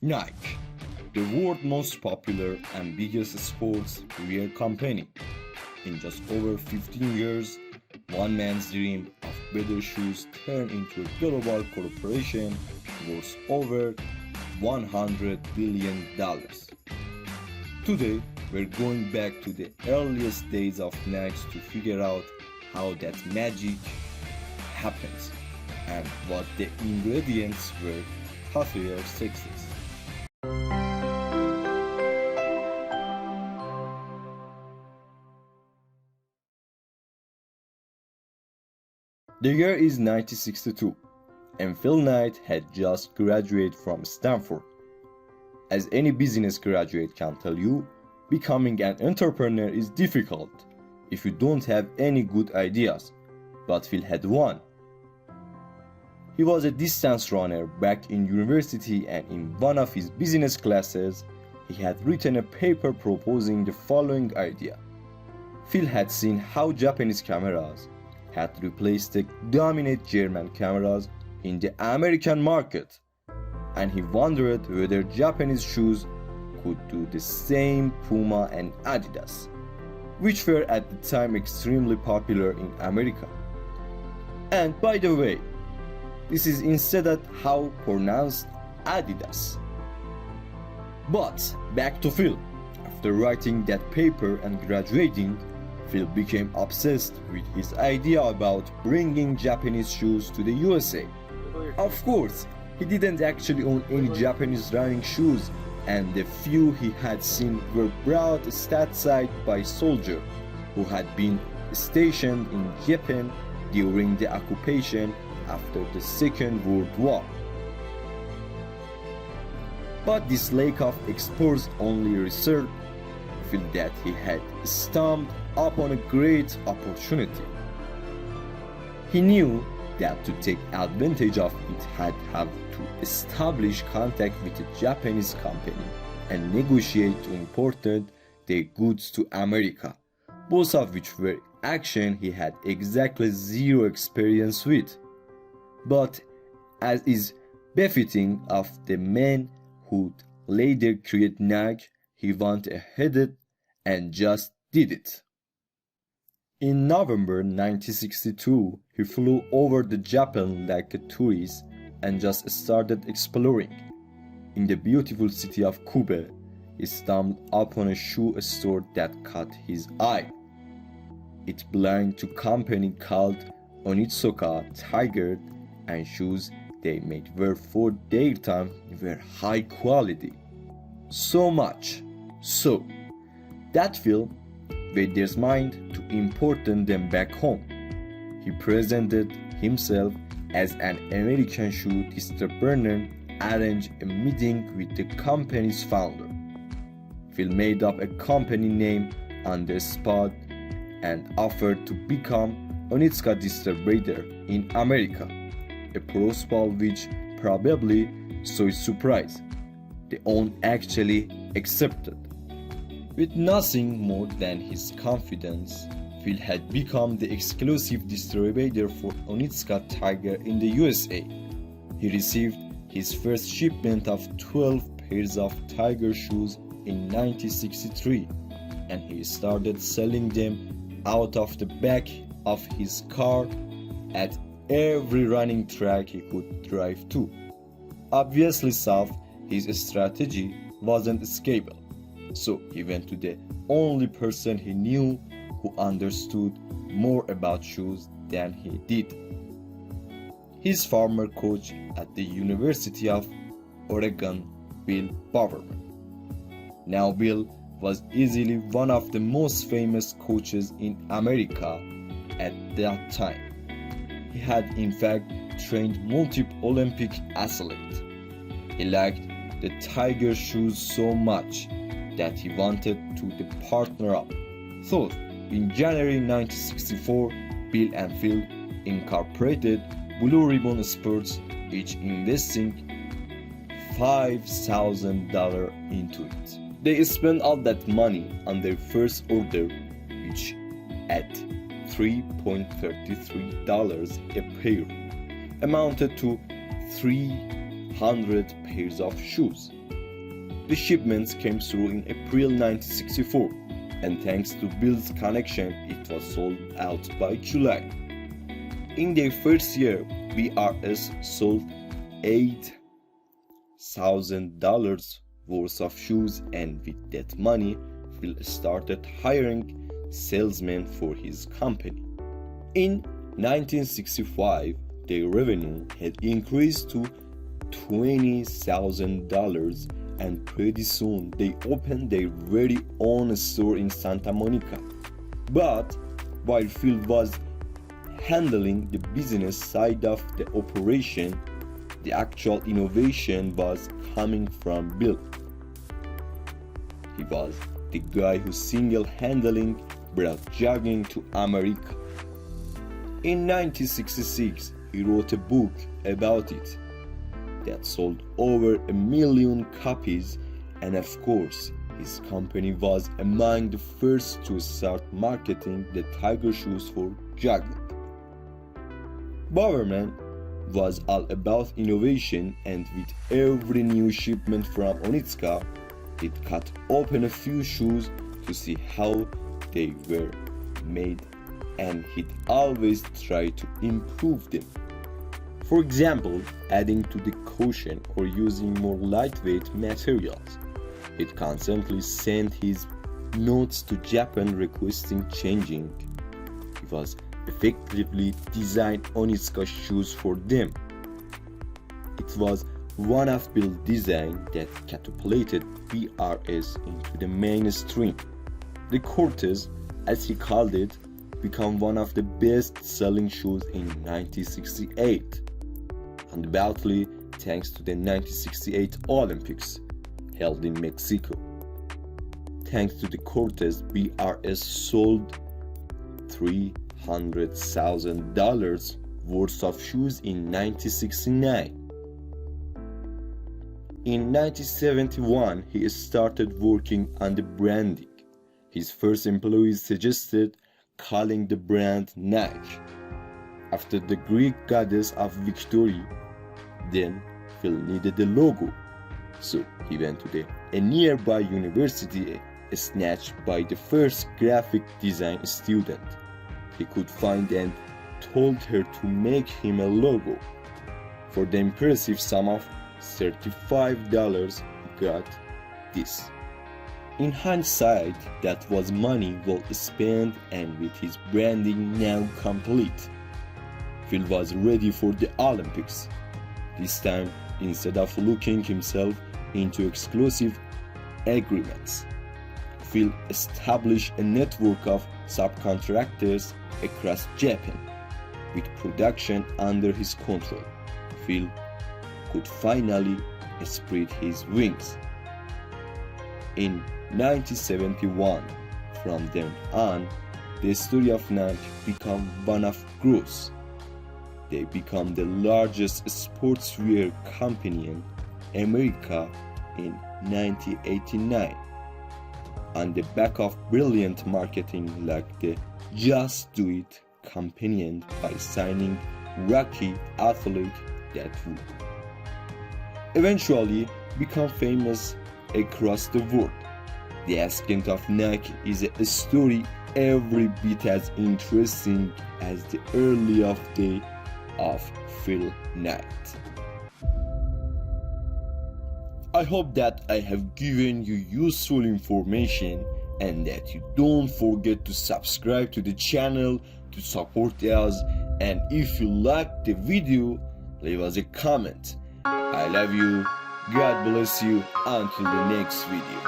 Nike, the world's most popular and biggest sports wear company. In just over 15 years, one man's dream of better shoes turned into a global corporation worth over $100 billion. Today, we're going back to the earliest days of Nike to figure out how that magic happens and what the ingredients were half a year success. The year is 1962, and Phil Knight had just graduated from Stanford. As any business graduate can tell you, becoming an entrepreneur is difficult if you don't have any good ideas, but Phil had one. He was a distance runner back in university, and in one of his business classes, he had written a paper proposing the following idea. Phil had seen how Japanese cameras had replaced the dominant German cameras in the American market, and he wondered whether Japanese shoes could do the same. Puma and Adidas, which were at the time extremely popular in America. And by the way, this is instead how pronounced Adidas. But back to Phil. After writing that paper and graduating, Phil became obsessed with his idea about bringing Japanese shoes to the USA. Of course, he didn't actually own any Japanese running shoes, and the few he had seen were brought stateside by soldiers who had been stationed in Japan during the occupation after the Second World War. But this lack of exposure only reserved Phil that he had stumbled upon a great opportunity. He knew that to take advantage of it had have to establish contact with a Japanese company and negotiate to import their goods to America, both of which were action he had exactly zero experience with. But as is befitting of the man who later created Nike, he went ahead and just did it. In November 1962, he flew over the Japan like a tourist and just started exploring. In the beautiful city of Kobe, he stumbled upon a shoe store that caught his eye. It belonged to a company called Onitsuka Tiger, and shoes they made were for their time were high quality. So much so that Phil made his mind to import them back home. He presented himself as an American shoe distributor, arranged a meeting with the company's founder. Phil made up a company name on the spot and offered to become Onitsuka distributor in America, a proposal which probably saw his surprise. The owner actually accepted. With nothing more than his confidence, Phil had become the exclusive distributor for Onitsuka Tiger in the USA. He received his first shipment of 12 pairs of Tiger shoes in 1963, and he started selling them out of the back of his car at every running track he could drive to. Obviously, his strategy wasn't scalable. So he went to the only person he knew who understood more about shoes than he did. His former coach at the University of Oregon, Bill Bowerman. Now Bill was easily one of the most famous coaches in America at that time. He had in fact trained multiple Olympic athletes. He liked the Tiger shoes so much that he wanted to partner up. So, in January 1964, Bill and Phil incorporated Blue Ribbon Sports, each investing $5,000 into it. They spent all that money on their first order, which at $3.33 a pair amounted to $3 300 pairs of shoes. The shipments came through in April 1964, and thanks to Bill's connection, it was sold out by July. In their first year, BRS sold $8,000 worth of shoes, and with that money, Phil started hiring salesmen for his company. In 1965, their revenue had increased to $20,000, and pretty soon they opened their very own store in Santa Monica. But while Phil was handling the business side of the operation, the actual innovation was coming from Bill. He was the guy who single-handedly brought jogging to America. In 1966, he wrote a book about it that sold over 1 million copies, and of course, his company was among the first to start marketing the Tiger shoes for jogging. Bowerman was all about innovation, and with every new shipment from Onitska, he'd cut open a few shoes to see how they were made, and he'd always try to improve them. For example, adding to the cushion or using more lightweight materials. He'd constantly send his notes to Japan requesting changing. He was effectively designed Onitska shoes for them. It was one of Bill's designs that catapulted BRS into the mainstream. The Cortez, as he called it, became one of the best-selling shoes in 1968, undoubtedly thanks to the 1968 Olympics held in Mexico. Thanks to the Cortez, BRS sold $300,000 worth of shoes in 1969. In 1971, he started working on the branding. His first employees suggested calling the brand Nike, after the Greek goddess of victory. Then Phil needed a logo, so he went to a nearby university, snatched by the first graphic design student he could find, and told her to make him a logo. For the impressive sum of $35, he got this. In hindsight, that was money well spent, and with his branding now complete, Phil was ready for the Olympics. This time, instead of looking himself into exclusive agreements, Phil established a network of subcontractors across Japan. With production under his control, Phil could finally spread his wings. In 1971, from then on, the story of Nike became one of growth. They became the largest sportswear company in America in 1989, on the back of brilliant marketing like the Just Do It campaign by signing Rocky athlete that would eventually become famous across the world. The ascent of Nike is a story every bit as interesting as the early day of Phil Knight. I hope that I have given you useful information, and that you don't forget to subscribe to the channel to support us, and if you liked the video, leave us a comment. I love you. God bless you. Until the next video.